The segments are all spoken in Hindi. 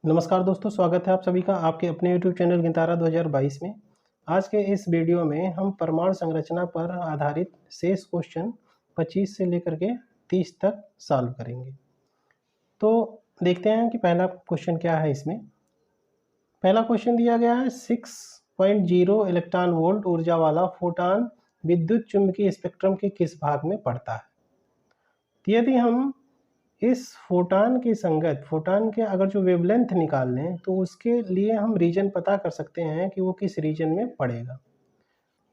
नमस्कार दोस्तों, स्वागत है आप सभी का आपके अपने YouTube चैनल गिनतारा 2022 में। आज के इस वीडियो में हम परमाणु संरचना पर आधारित शेष क्वेश्चन 25 से लेकर के 30 तक सॉल्व करेंगे। तो देखते हैं कि पहला क्वेश्चन क्या है। इसमें पहला क्वेश्चन दिया गया है 6.0 इलेक्ट्रॉन वोल्ट ऊर्जा वाला फोटॉन विद्युत चुम्बकीय स्पेक्ट्रम के किस भाग में पड़ता है। तो यदि हम इस फोटॉन की संगत फोटॉन के अगर जो वेवलेंथ निकाल लें तो उसके लिए हम रीजन पता कर सकते हैं कि वो किस रीजन में पड़ेगा।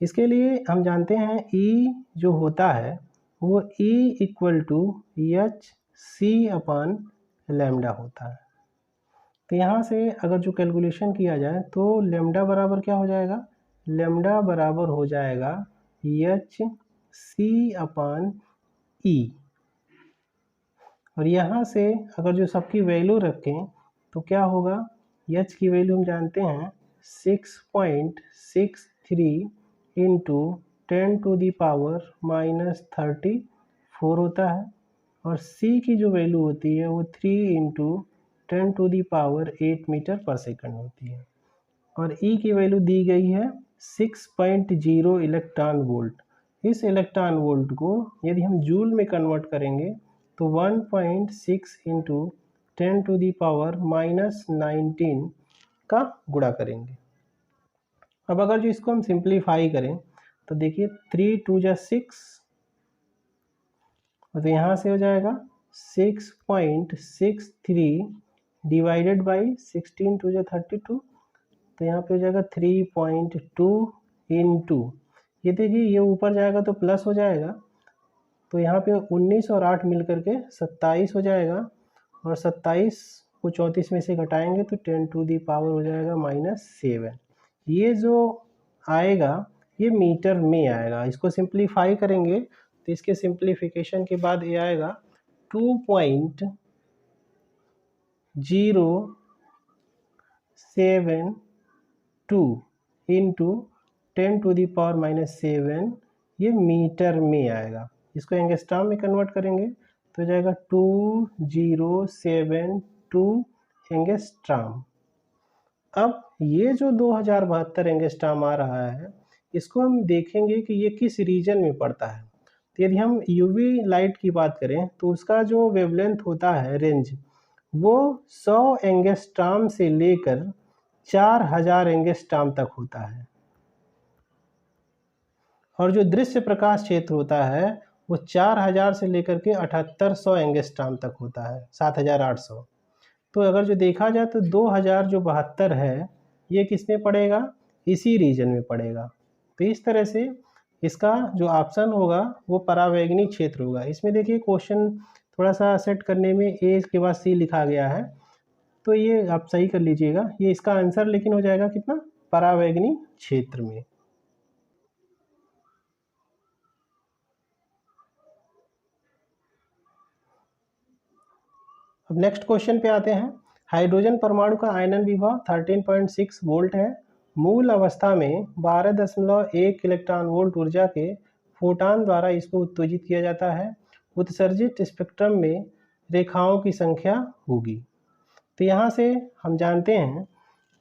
इसके लिए हम जानते हैं E जो होता है वो E equal to H C upon lambda होता है। तो यहाँ से अगर जो कैलकुलेशन किया जाए तो लैम्डा बराबर क्या हो जाएगा, लैम्डा बराबर हो जाएगा एच सी अपान ई। और यहाँ से अगर जो सबकी वैल्यू रखें तो क्या होगा, एच की वैल्यू हम जानते हैं 6.63 इंटू 10⁻⁻34 होता है। और सी की जो वैल्यू होती है वो 3 इंटू 10⁸ मीटर पर सेकंड होती है। और ई की वैल्यू दी गई है 6.0 इलेक्ट्रॉन वोल्ट। इस इलेक्ट्रॉन वोल्ट को यदि हम जूल में कन्वर्ट करेंगे तो 1.6 इंटू 10⁻⁻19 का गुणा करेंगे। अब अगर जो इसको हम सिंप्लीफाई करें तो देखिए 3 2 जा 6, तो यहाँ से हो जाएगा 6.63 डिवाइडेड बाई 16 2 जा 32, तो यहाँ पे हो जाएगा 3.2 इंटू, ये देखिए ये ऊपर जाएगा तो प्लस हो जाएगा, तो यहाँ पे 19 और 8 मिल करके 27 हो जाएगा। और 27 को 34 में से घटाएंगे तो 10⁻⁻ हो जाएगा -7। ये जो आएगा ये मीटर में आएगा। इसको सिंप्लीफाई करेंगे तो इसके सिंप्लीफिकेशन के बाद ये आएगा 2.072 इंटू 10⁻⁻7, ये मीटर में आएगा। इसको एंगस्ट्रॉम में कन्वर्ट करेंगे तो जाएगा 2072 एंगस्ट्रॉम। अब ये जो 2072 एंगस्ट्रॉम आ रहा है इसको हम देखेंगे कि ये किस रीजन में पड़ता है। तो यदि हम यूवी लाइट की बात करें तो उसका जो वेवलेंथ होता है रेंज वो 100 एंगस्ट्रॉम से लेकर 4000 एंगस्ट्रॉम तक होता है। और जो दृश्य प्रकाश क्षेत्र होता है वो 4000 से लेकर के 7800 एंगस्ट्रॉम तक होता है, 7800। तो अगर जो देखा जाए तो 2072 है ये किस में पड़ेगा, इसी रीजन में पड़ेगा। तो इस तरह से इसका जो ऑप्शन होगा वो परावैंगनी क्षेत्र होगा। इसमें देखिए क्वेश्चन थोड़ा सा सेट करने में ए के बाद सी लिखा गया है, तो ये आप सही कर लीजिएगा। ये इसका आंसर लेकिन हो जाएगा कितना, परावैंगनी क्षेत्र में। अब नेक्स्ट क्वेश्चन पे आते हैं। हाइड्रोजन परमाणु का आयनन विभव 13.6 वोल्ट है। मूल अवस्था में 12.1 इलेक्ट्रॉन वोल्ट ऊर्जा के फोटॉन द्वारा इसको उत्तेजित किया जाता है। उत्सर्जित स्पेक्ट्रम में रेखाओं की संख्या होगी। तो यहाँ से हम जानते हैं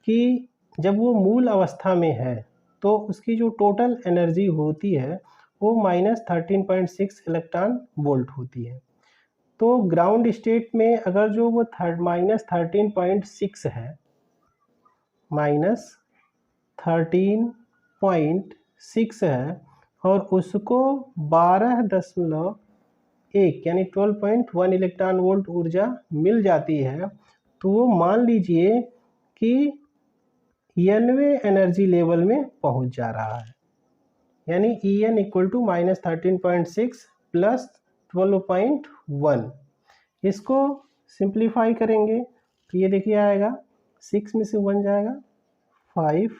कि जब वो मूल अवस्था में है तो उसकी जो टोटल एनर्जी होती है वो -13.6 इलेक्ट्रॉन वोल्ट होती है। तो ग्राउंड स्टेट में अगर जो वो -13.6 है, -13.6 है और उसको 12.1 यानी 12.1 इलेक्ट्रॉन वोल्ट ऊर्जा मिल जाती है, तो वो मान लीजिए कि 90वें एनर्जी लेवल में पहुंच जा रहा है। यानी En इक्वल टू -13.6 प्लस 12.1। इसको सिंप्लीफाई करेंगे तो ये देखिए आएगा 6 में से 1 जाएगा 5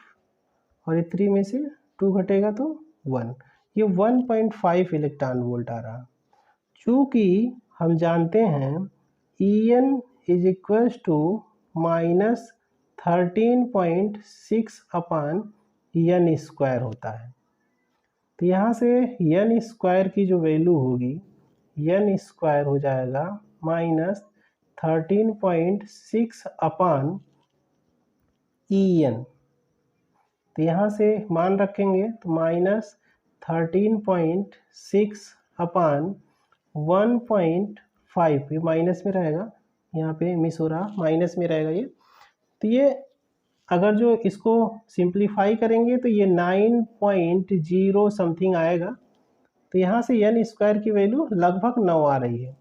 और ये 3 में से 2 घटेगा तो 1, ये 1.5 इलेक्ट्रॉन वोल्ट आ रहा। चूँकि हम जानते हैं En is equals to -13.6 upon n square होता है। तो यहाँ से n स्क्वायर की जो वैल्यू होगी n स्क्वायर हो जाएगा 13.6 अपान EN। तो यहाँ से मान रखेंगे तो -13.6 अपान 1.5, ये माइनस में रहेगा, यहाँ पे मिस हो रहा, माइनस में रहेगा ये। तो ये अगर जो इसको सिंप्लीफाई करेंगे तो ये 9.0 समथिंग आएगा। तो यहाँ से n स्क्वायर की वैल्यू लगभग 9 आ रही है।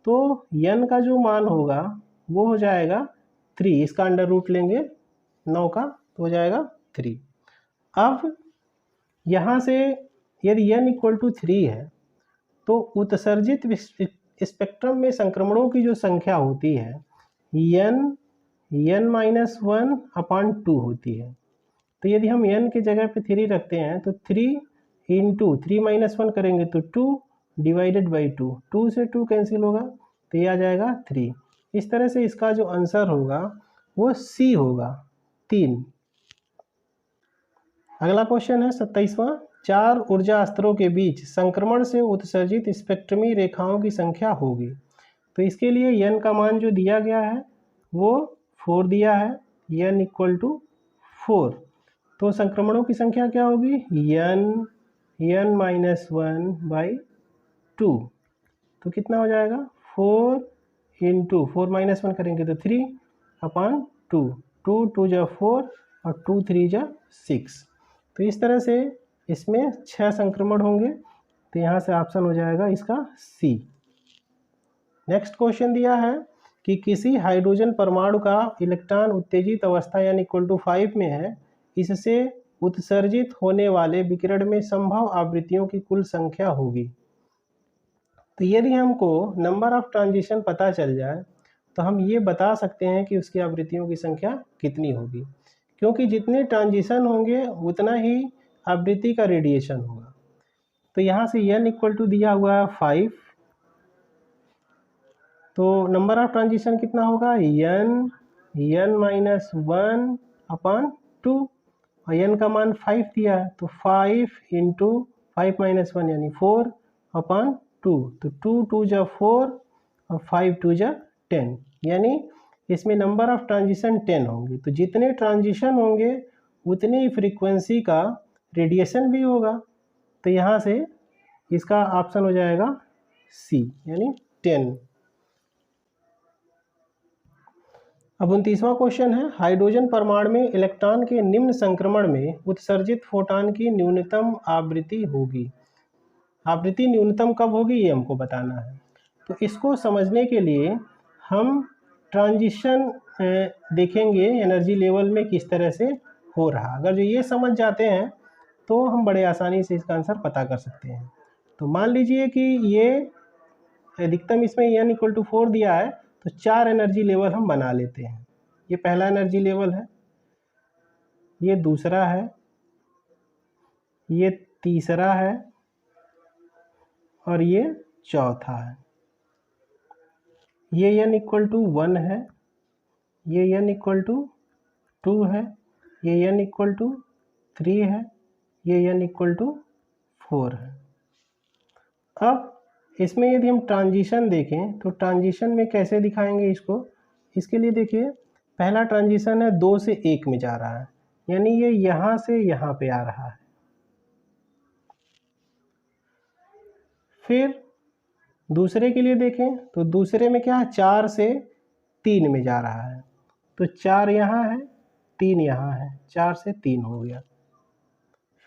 तो n का जो मान होगा वो हो जाएगा 3, इसका अंडर रूट लेंगे 9 का तो हो जाएगा 3। अब यहाँ से यदि n = 3 है तो उत्सर्जित स्पेक्ट्रम में संक्रमणों की जो संख्या होती है n-1/2 होती है। तो यदि हम n की जगह पे 3 रखते हैं तो 3 × 3 - 1 करेंगे तो 2 / 2, 2 से 2 कैंसिल होगा तो ये आ जाएगा 3। इस तरह से इसका जो आंसर होगा वो C होगा, 3। अगला क्वेश्चन है 27वां। 4 ऊर्जा स्तरों के बीच संक्रमण से उत्सर्जित स्पेक्ट्रमी रेखाओं की संख्या होगी। तो इसके लिए n का मान जो दिया गया है वो 4 दिया है, n = 4। तो संक्रमणों की संख्या क्या होगी, n-1/2। तो कितना हो जाएगा, 4 × 4 - 1 करेंगे तो 3/2, 2 × 2 = 4 और 2 × 3 = 6। तो इस तरह से इसमें 6 संक्रमण होंगे। तो यहाँ से ऑप्शन हो जाएगा इसका C। नेक्स्ट क्वेश्चन दिया है कि किसी हाइड्रोजन परमाणु का इलेक्ट्रॉन उत्तेजित अवस्था यानी = 5 में है, इससे उत्सर्जित होने वाले विकिरण में संभव आवृत्तियों की कुल संख्या होगी। तो यदि हमको नंबर ऑफ ट्रांजिशन पता चल जाए तो हम ये बता सकते हैं कि उसकी आवृत्तियों की संख्या कितनी होगी, क्योंकि जितने ट्रांजिशन होंगे उतना ही आवृत्ति का रेडिएशन होगा। तो यहाँ से n = दिया हुआ है 5, तो नंबर ऑफ ट्रांजिशन कितना होगा, n-1/2 और n का मान 5 दिया है तो 5 × 5 - 1 यानी 4/2। तो 2 × 2 = 4 और 5 × 2 = 10, यानी इसमें नंबर ऑफ ट्रांजिशन 10 होंगे। तो जितने ट्रांजिशन होंगे उतनी फ्रीक्वेंसी का रेडिएशन भी होगा। तो यहाँ से इसका ऑप्शन हो जाएगा C यानी 10। अब 29वां क्वेश्चन है, हाइड्रोजन परमाणु में इलेक्ट्रॉन के निम्न संक्रमण में उत्सर्जित फोटॉन की न्यूनतम आवृत्ति होगी। आवृत्ति न्यूनतम कब होगी ये हमको बताना है। तो इसको समझने के लिए हम ट्रांजिशन देखेंगे एनर्जी लेवल में किस तरह से हो रहा। अगर जो ये समझ जाते हैं तो हम बड़े आसानी से इसका आंसर पता कर सकते हैं। तो मान लीजिए कि ये अधिकतम इसमें n = 4 दिया है तो 4 एनर्जी लेवल हम बना लेते हैं। ये पहला एनर्जी लेवल है, ये दूसरा है, ये तीसरा है और ये चौथा है। ये n = 1 है, ये n = 2 है, ये n = 3 है, ये n = 4 है। अब इसमें यदि हम ट्रांजिशन देखें तो ट्रांजिशन में कैसे दिखाएंगे इसको। इसके लिए देखिए, पहला ट्रांजिशन है 2 से 1 में जा रहा है, यानी ये यहाँ से यहाँ पे आ रहा है। फिर दूसरे के लिए देखें तो दूसरे में क्या है, 4 से 3 में जा रहा है। तो 4 यहाँ है, 3 यहाँ है, 4 से 3 हो गया।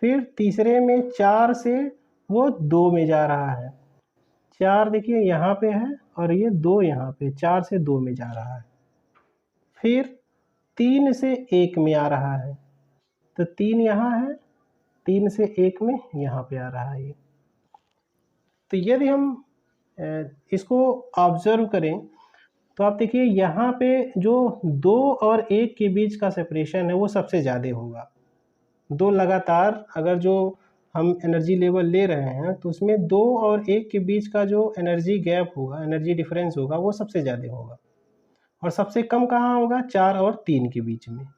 फिर तीसरे में 4 से वो 2 में जा रहा है। 4 देखिए यहाँ पे है और ये 2 यहाँ पे, 4 से 2 में जा रहा है। फिर 3 से 1 में आ रहा है, तो 3 यहाँ है, 3 से 1 में यहाँ पे आ रहा है ये। तो यदि हम इसको ऑब्जर्व करें तो आप देखिए यहाँ पे जो 2 और 1 के बीच का सेपरेशन है वो सबसे ज़्यादा होगा। 2 लगातार अगर जो हम एनर्जी लेवल ले रहे हैं तो उसमें 2 और 1 के बीच का जो एनर्जी गैप होगा, एनर्जी डिफरेंस होगा, वो सबसे ज़्यादा होगा। और सबसे कम कहाँ होगा, 4 और 3 के बीच में। तो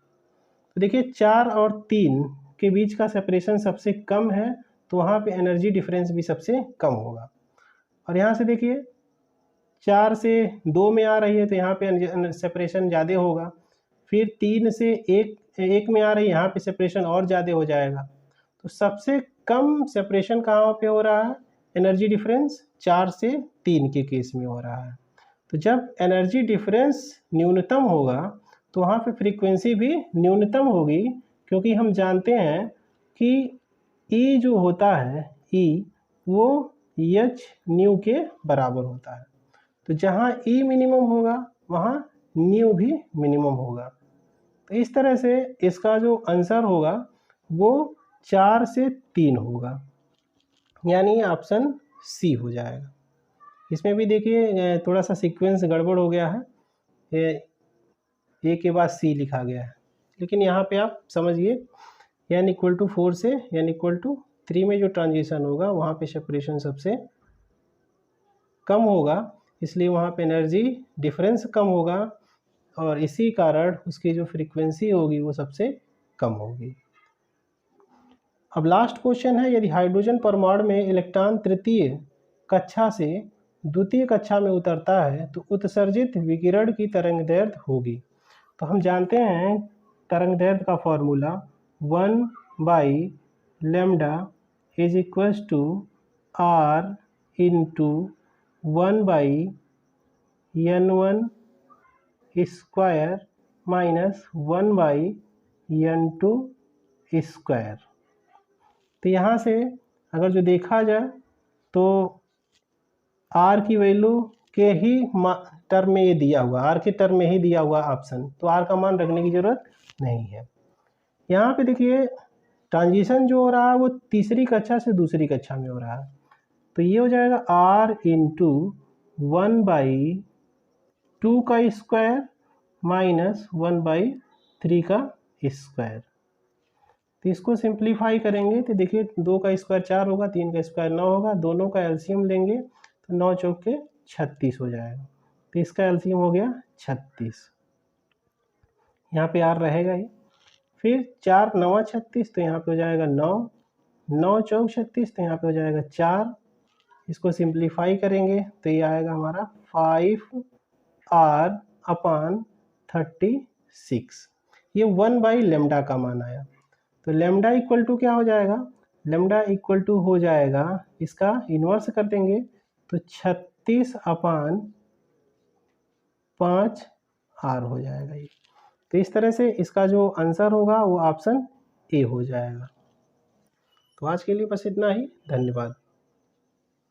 देखिए 4 और 3 के बीच का सेपरेशन सबसे कम है, तो वहाँ पे एनर्जी डिफरेंस भी सबसे कम होगा। और यहाँ से देखिए 4 से 2 में आ रही है तो यहाँ पे सेपरेशन ज़्यादा होगा। फिर 3 से 1 में आ रही है, यहाँ पे सेपरेशन और ज़्यादा हो जाएगा। तो सबसे कम सेपरेशन कहाँ पे हो रहा है? एनर्जी डिफरेंस 4 से 3 के केस में हो रहा है। तो जब एनर्जी डिफरेंस न्यूनतम होगा तो वहाँ पे फ्रीक्वेंसी भी न्यूनतम होगी, क्योंकि हम जानते हैं कि E जो होता है E वो h न्यू के बराबर होता है। तो जहाँ E मिनिमम होगा वहाँ न्यू भी मिनिमम होगा। तो इस तरह से इसका जो आंसर होगा वो 4 से 3 होगा, यानी ऑप्शन सी हो जाएगा। इसमें भी देखिए थोड़ा सा सीक्वेंस गड़बड़ हो गया है, ए के बाद सी लिखा गया है, लेकिन यहाँ पे आप समझिए n इक्वल टू 4 से n इक्वल टू 3 में जो ट्रांजिशन होगा वहाँ पे सेपरेशन सबसे कम होगा, इसलिए वहाँ पे एनर्जी डिफरेंस कम होगा और इसी कारण उसकी जो फ्रीक्वेंसी होगी वो सबसे कम होगी। अब लास्ट क्वेश्चन है, यदि हाइड्रोजन परमाणु में इलेक्ट्रॉन तृतीय कक्षा से द्वितीय कक्षा में उतरता है तो उत्सर्जित विकिरण की तरंगदैर्घ्य होगी। तो हम जानते हैं तरंगदैर्घ्य का formula 1/λ is equals to r into 1/n1 square minus 1/n2 square. तो यहाँ से अगर जो देखा जाए तो r की वैल्यू के ही टर्म में ये दिया हुआ, r के टर्म में ही दिया हुआ ऑप्शन, तो r का मान रखने की ज़रूरत नहीं है। यहाँ पे देखिए ट्रांजिशन जो हो रहा है वो तीसरी कक्षा से दूसरी कक्षा में हो रहा है, तो ये हो जाएगा r इंटू 1/2 का स्क्वायर माइनस 1/3 का स्क्वायर। तो इसको सिंप्लीफाई करेंगे तो देखिए 2 का स्क्वायर 4 होगा, 3 का स्क्वायर 9 होगा, दोनों का एलसीएम लेंगे तो 9 चौके 36 हो जाएगा। तो इसका एलसीएम हो गया 36, यहाँ पे r रहेगा ही। फिर 4 9 36, तो यहाँ पे हो जाएगा 9, 9 चौक 36, तो यहाँ पे हो जाएगा 4। इसको सिंप्लीफाई करेंगे तो ये आएगा हमारा 5r/36। ये 1/λ का मान आया। तो लैम्डा इक्वल टू क्या हो जाएगा? लैम्डा इक्वल टू हो जाएगा, इसका इन्वर्स कर देंगे तो 36/5r हो जाएगा ये। तो इस तरह से इसका जो आंसर होगा वो ऑप्शन ए हो जाएगा। तो आज के लिए बस इतना ही, धन्यवाद।